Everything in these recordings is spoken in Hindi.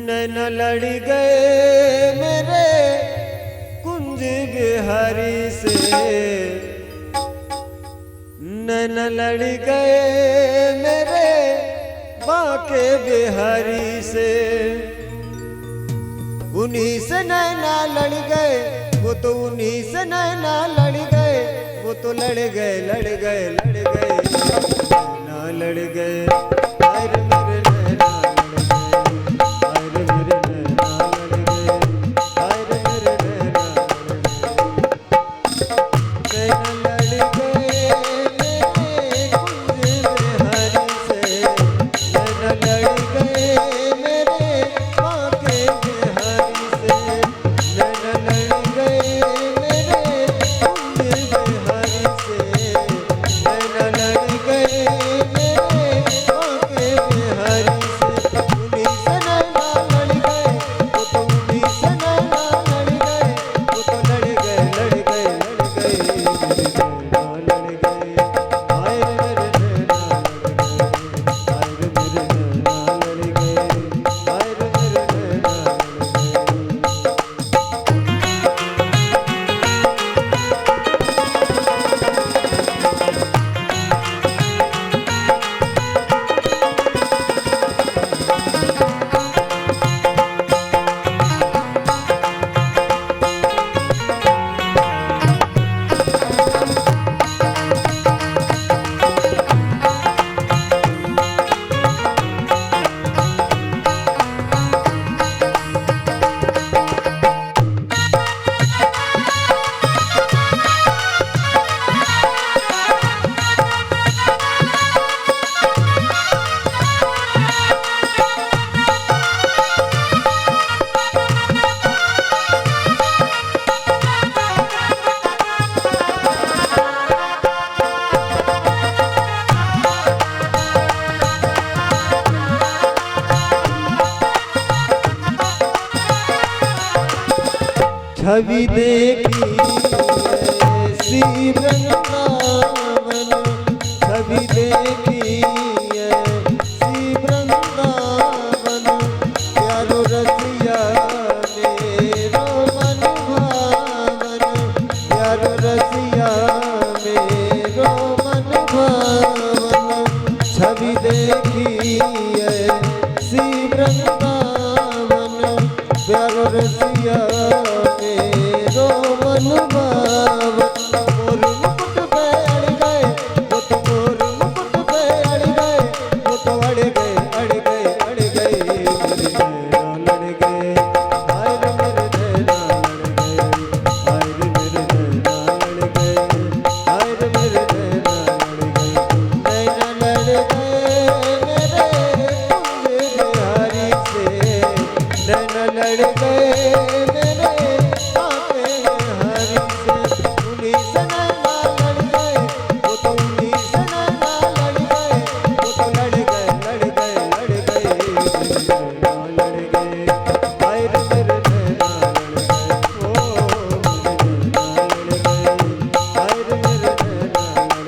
नैन लड़ गए मेरे कुंज बिहारी से, नैन लड़ गए मेरे बाके बिहारी से। उन्हीं से नैना लड़ गए, वो तो उन्हीं से नैना लड़ गए, वो तो लड़ गए लड़ गए लड़ गए ना लड़ गए। मेरे नैना छवि देखी ऐसी वृंदावन, छवि देखी ऐसी वृंदावन। प्यारो रसिया मेरो मन भावन, प्यारो रसिया मेरो मन भावन। छवि देखी ऐसी वृंदावन, प्यारो रसिया मेरो मन भावन। मोर मुकुट पे अड़ गए, वो तो मोर मुकुट पे अड़ गए, वो तो अड़ गए अड़ गए अड़ गए। मेरे नैना लड़ गए, हाय रे मेरे नैना लड़ गए, हाय रे मेरे नैना लड़ गए, हाय रे मेरे नैना लड़ गए। नैना लड़ गए मेरे कुंज बिहारी से, नैना लड़ गए मेरे बाके बिहारी से। उन्हीं से नैना लड़ गए, वो तो उन्हीं से नैना लड़ गए, वो तो लड़ गए लड़ गए लड़ गए। मेरे नैना लड़ गए, हाय रे मेरे नैना लड़ गए, ओ मेरे नैना लड़ गए, हाय रे मेरे नैना लड़ गए।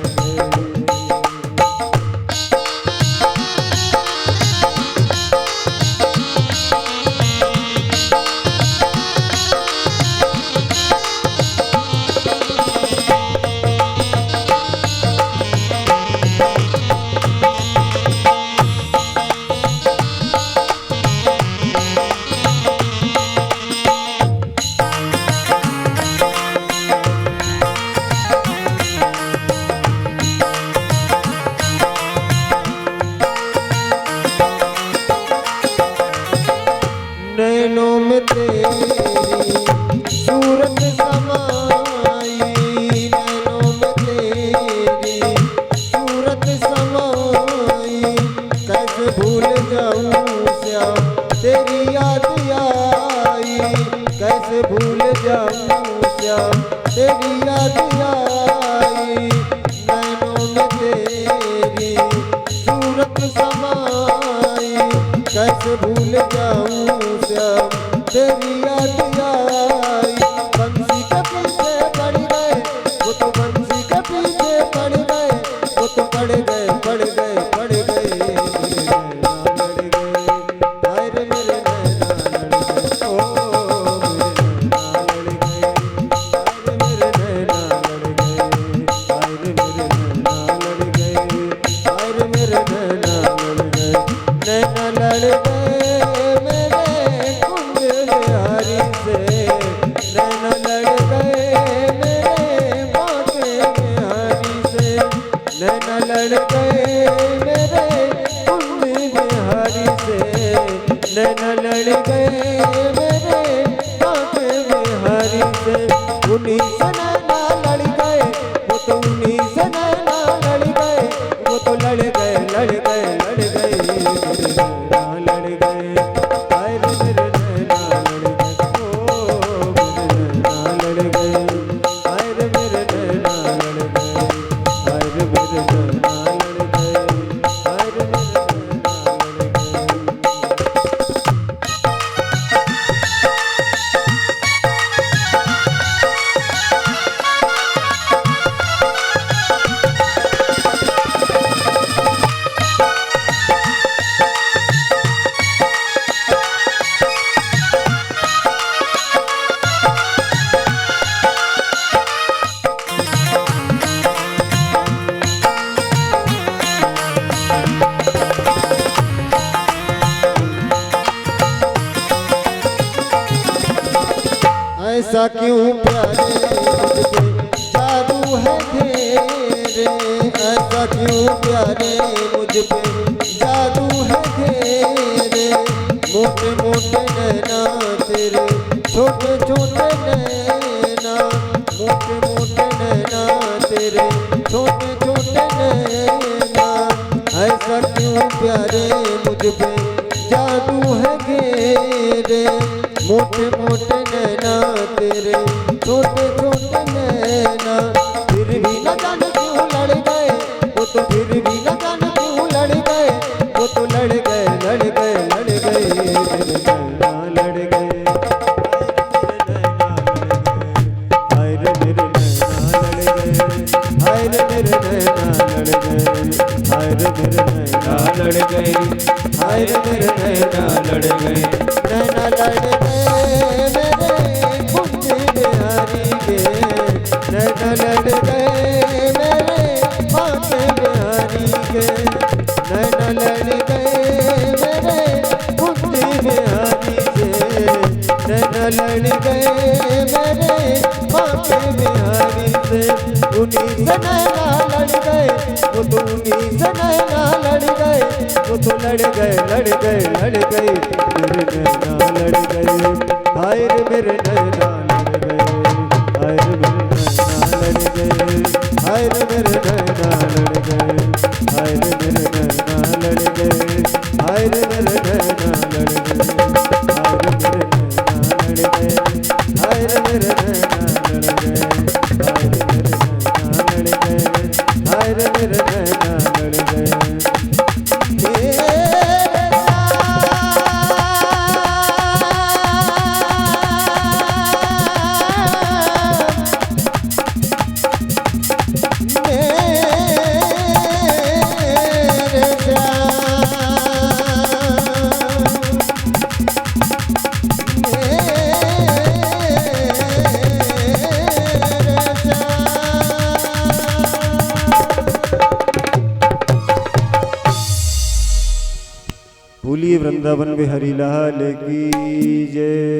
नैनों में तेरी सूरत समाई, नैनों में तेरी सूरत समाई। कैसे भूल जाऊं श्याम तेरी याद आई, कैसे भूल जाऊं श्याम तेरी याद आई। नैनों में तेरी सूरत समाई, कैसे भूल जाऊं श्याम तेरी याद आई। बंसी के पीछे पड़ गए, वो तो बंसी के पीछे पड़ गए, वो तो पड़ गए पड़ गए पड़ गए। मेरे नैना लड़ गए, हाय रे मेरे नैना नैना लड़ गए मेरे काके बिहारी से। उन्हीं से नैना लड़ गए, वो तो उन्हीं से नैना लड़ गए, वो तो लड़ गए लड़ गए लड़ गए मेरे नैना लड़ गए। हाय रे मेरे नैना लड़ गए, ओ मेरे नैना लड़ गए। हाय रे मेरे नैना लड़ गए, हाय रे मेरे नैना लड़ गए, हाय रे मेरे नैना लड़ ऐसा क्यों प्यारे मुझ पे जादू है तेरे, ऐसा क्यों प्यारे मुझ पे जादू है तेरे। मोटे मोटे नैना तेरे, छोटे छोटे नैना, मोटे मोटे नैना तेरे, छोटे छोटे नैना। ऐसा क्यों प्यारे मुझ पे जादू है तेरे। मोटे मोटे नैना तेरे, छोटे छोटे नैना। फिर भी न जाने क्यों लड़ गए, वो तो फिर भी न जाने क्यों लड़ गए, वो तो लड़ गए लड़ गए लड़ गए मेरे नैना लड़ गए। हाय रे मेरे नैना लड़ गए, हाय रे मेरे नैना लड़ गए, हाय रे मेरे नैना लड़ गए, हाय रे मेरे नैना लड़ गए। नैना लड़ गए मेरे कुंज बिहारी के, नैना लड़ गए मेरे काके बिहारी के। नैना लड़ गए मेरे कुंज बिहारी के, नैना लड़ गए मेरे काके बिहारी से। उन्हीं से नैना लड़ गए, वो तो उन्हीं से नैना लड़ गए, वो तो लड़ गए लड़ गए लड़ गए मेरे नैना लड़ गए। हाय रे मेरे नैना लड़ गए, हाय रे मेरे नैना लड़ गए, हाय रे मेरे नैना लड़ गए, हाय रे मेरे नैना लड़ गए, हाय रे मेरे नैना लड़ गए, हाय रे मेरे नैना लड़ गए, हाय रे मेरे नैना लड़ गए, हाय रे मेरे नैना लड़ गए, हाय रे मेरे नैना लड़ गए। बोलिए वृंदावन बिहारी लाल की जय।